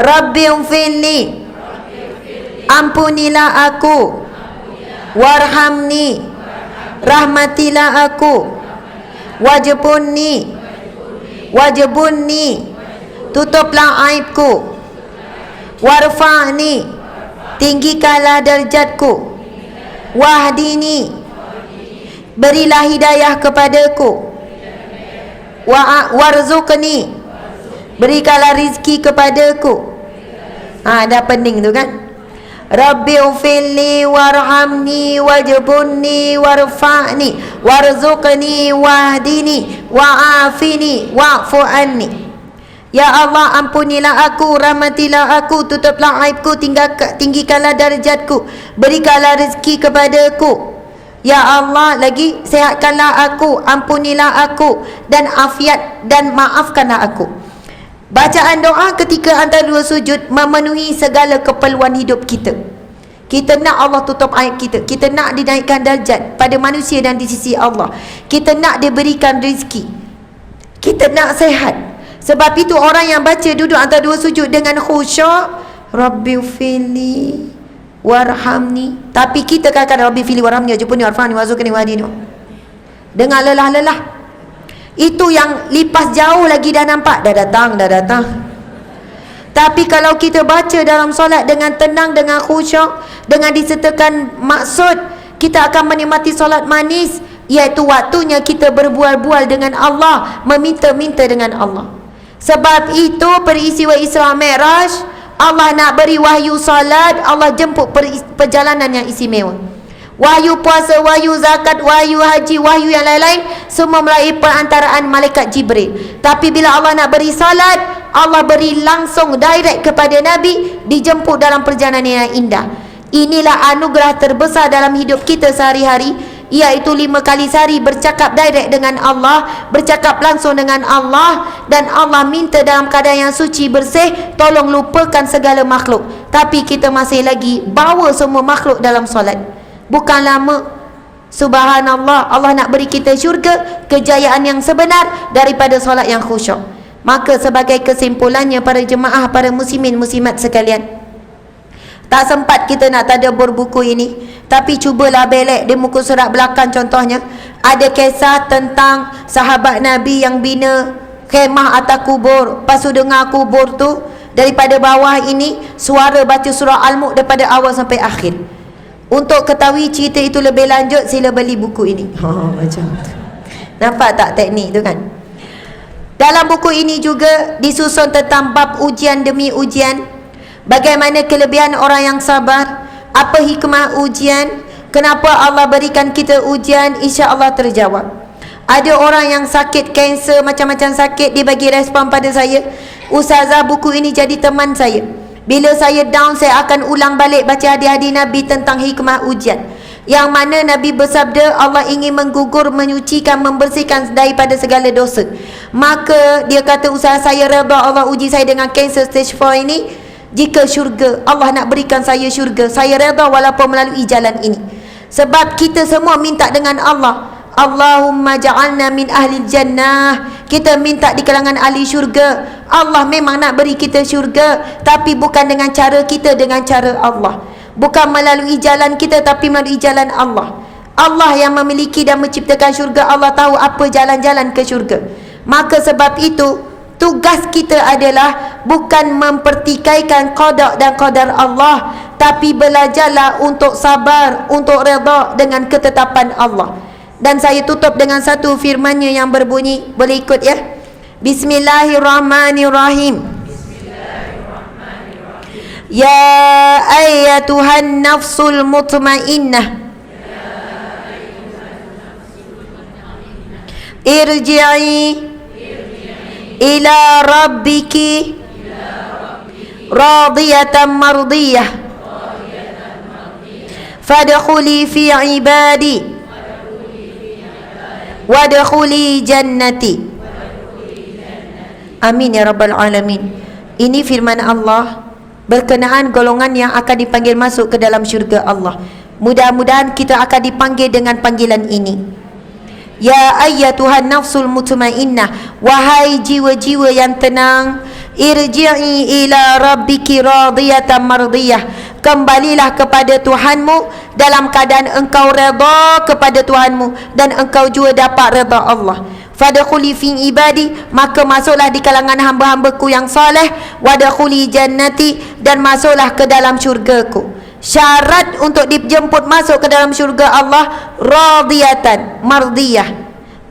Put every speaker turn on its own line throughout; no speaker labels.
Rabbighfirli, ampunilah aku. Warhamni, rahmatilah aku. Wajbunni, tutuplah aibku. Warfa'ni, tinggikanlah derajatku. Wahdini, berilah hidayah kepadaku. Warzuqni, berikanlah rizki kepadaku. Dah pening tu kan. Rabbighfirli warhamni wajbunni warfa'ni warzuqni wahdini wa'afini wa'fu anni. Ya Allah, ampunilah aku, rahmatilah aku, tutuplah aibku, tinggikanlah darjatku, berikanlah rezeki kepadaku. Ya Allah, lagi sihatkanlah aku, ampunilah aku, dan afiat dan maafkanlah aku. Bacaan doa ketika antara dua sujud memenuhi segala keperluan hidup kita. Kita nak Allah tutup aib kita. Kita nak dinaikkan darjat pada manusia dan di sisi Allah. Kita nak diberikan rezeki. Kita nak sehat. Sebab itu orang yang baca duduk antara dua sujud dengan khusyuk, Rabbighfirli warhamni. Tapi kita kadang-kadang Rabbighfirli warhamni wajbunni warfa'ni warzuqni wahdini. Dengan lelah-lelah. Itu yang lipas jauh lagi dah nampak, dah datang. Tapi kalau kita baca dalam solat dengan tenang, dengan khusyuk, dengan disertakan maksud, kita akan menikmati solat manis, iaitu waktunya kita berbual-bual dengan Allah, meminta-minta dengan Allah. Sebab itu peristiwa Isra Mi'raj, Allah nak beri wahyu salat, Allah jemput perjalanan yang istimewa. Wahyu puasa, wahyu zakat, wahyu haji, wahyu yang lain-lain semua melalui perantaraan malaikat Jibril. Tapi bila Allah nak beri salat, Allah beri langsung direct kepada Nabi, dijemput dalam perjalanan yang indah. Inilah anugerah terbesar dalam hidup kita sehari-hari, iaitu 5 kali sehari bercakap direct dengan Allah, bercakap langsung dengan Allah, dan Allah minta dalam keadaan yang suci bersih, tolong lupakan segala makhluk. Tapi kita masih lagi bawa semua makhluk dalam solat. Bukan lama, subhanallah, Allah nak beri kita syurga, kejayaan yang sebenar daripada solat yang khusyuk. Maka sebagai kesimpulannya, para jemaah, para muslimin muslimat sekalian, tak sempat kita nak tadabbur buku ini, tapi cubalah belek di muka surat belakang. Contohnya ada kisah tentang sahabat Nabi yang bina khemah atas kubur. Lepas tu dengar kubur tu daripada bawah ini suara baca surah Al-Mulk daripada awal sampai akhir. Untuk ketahui cerita itu lebih lanjut, sila beli buku ini. Macam tu. Nampak tak teknik tu kan? Dalam buku ini juga disusun tentang bab ujian demi ujian. Bagaimana kelebihan orang yang sabar, apa hikmah ujian, kenapa Allah berikan kita ujian, insya-Allah terjawab. Ada orang yang sakit kanser, macam-macam sakit, dia bagi respon pada saya, Ustazah, buku ini jadi teman saya. Bila saya down, saya akan ulang balik baca hadis-hadis Nabi tentang hikmah ujian, yang mana Nabi bersabda Allah ingin menggugur, menyucikan, membersihkan daripada segala dosa. Maka dia kata, Ustaz, saya redha Allah uji saya dengan kanser stage 4 ini. Jika syurga, Allah nak berikan saya syurga, saya redha walaupun melalui jalan ini. Sebab kita semua minta dengan Allah, Allahumma ja'alna min ahli jannah. Kita minta di kalangan ahli syurga. Allah memang nak beri kita syurga, tapi bukan dengan cara kita, dengan cara Allah. Bukan melalui jalan kita, tapi melalui jalan Allah. Allah yang memiliki dan menciptakan syurga, Allah tahu apa jalan-jalan ke syurga. Maka sebab itu, tugas kita adalah bukan mempertikaikan qada dan qadar Allah, tapi belajarlah untuk sabar, untuk redha dengan ketetapan Allah. Dan saya tutup dengan satu firman-Nya yang berbunyi, boleh ikut ya? Bismillahirrahmanirrahim. Ya ayyatuhan nafsul mutmainnah, irji'i ila rabbiki radiyatan mardiyah fadkhuli fi ibadi wadkhuli jannati. Amin ya rabbal alamin. Ini firman Allah berkenaan golongan yang akan dipanggil masuk ke dalam syurga Allah. Mudah-mudahan kita akan dipanggil dengan panggilan ini. Ya ayyatuhan nafsul mutmainnah, wahai jiwa-jiwa yang tenang, irji'i ila rabbiki radiyatan mardiyah, kembalilah kepada Tuhanmu dalam keadaan engkau redha kepada Tuhanmu dan engkau juga dapat redha Allah. Fadkhuli fi ibadi, maka masuklah di kalangan hamba-hambaku yang soleh. Wadkhuli jannati, dan masuklah ke dalam syurgaku. Syarat untuk dijemput masuk ke dalam syurga Allah radiyatan mardiyah,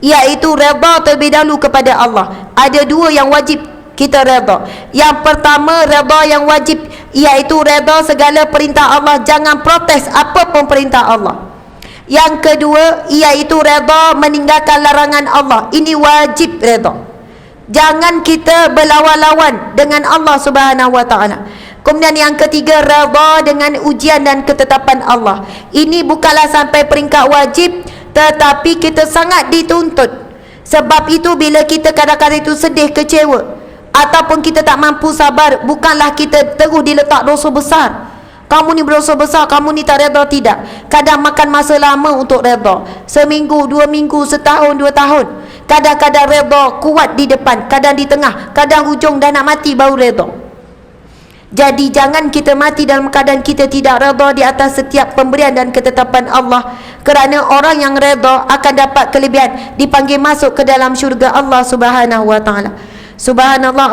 iaitu redha terlebih dahulu kepada Allah. Ada dua yang wajib kita redha. Yang pertama, redha yang wajib, iaitu redha segala perintah Allah, jangan protes apa pun perintah Allah. Yang kedua, iaitu redha meninggalkan larangan Allah. Ini wajib redha. Jangan kita berlawan-lawan dengan Allah Subhanahu wa taala. Kemudian yang ketiga, redha dengan ujian dan ketetapan Allah. Ini bukanlah sampai peringkat wajib, tetapi kita sangat dituntut. Sebab itu bila kita kadang-kadang itu sedih, kecewa, ataupun kita tak mampu sabar, bukanlah kita terus diletak dosa besar. Kamu ni berdosa besar, kamu ni tak redha, tidak. Kadang makan masa lama untuk redha. Seminggu, 2 minggu, setahun, 2 tahun. Kadang-kadang redha kuat di depan, kadang di tengah, kadang hujung dah nak mati baru redha. Jadi jangan kita mati dalam keadaan kita tidak redha di atas setiap pemberian dan ketetapan Allah. Kerana orang yang redha akan dapat kelebihan, dipanggil masuk ke dalam syurga Allah Subhanahu wa taala. Subhanallah.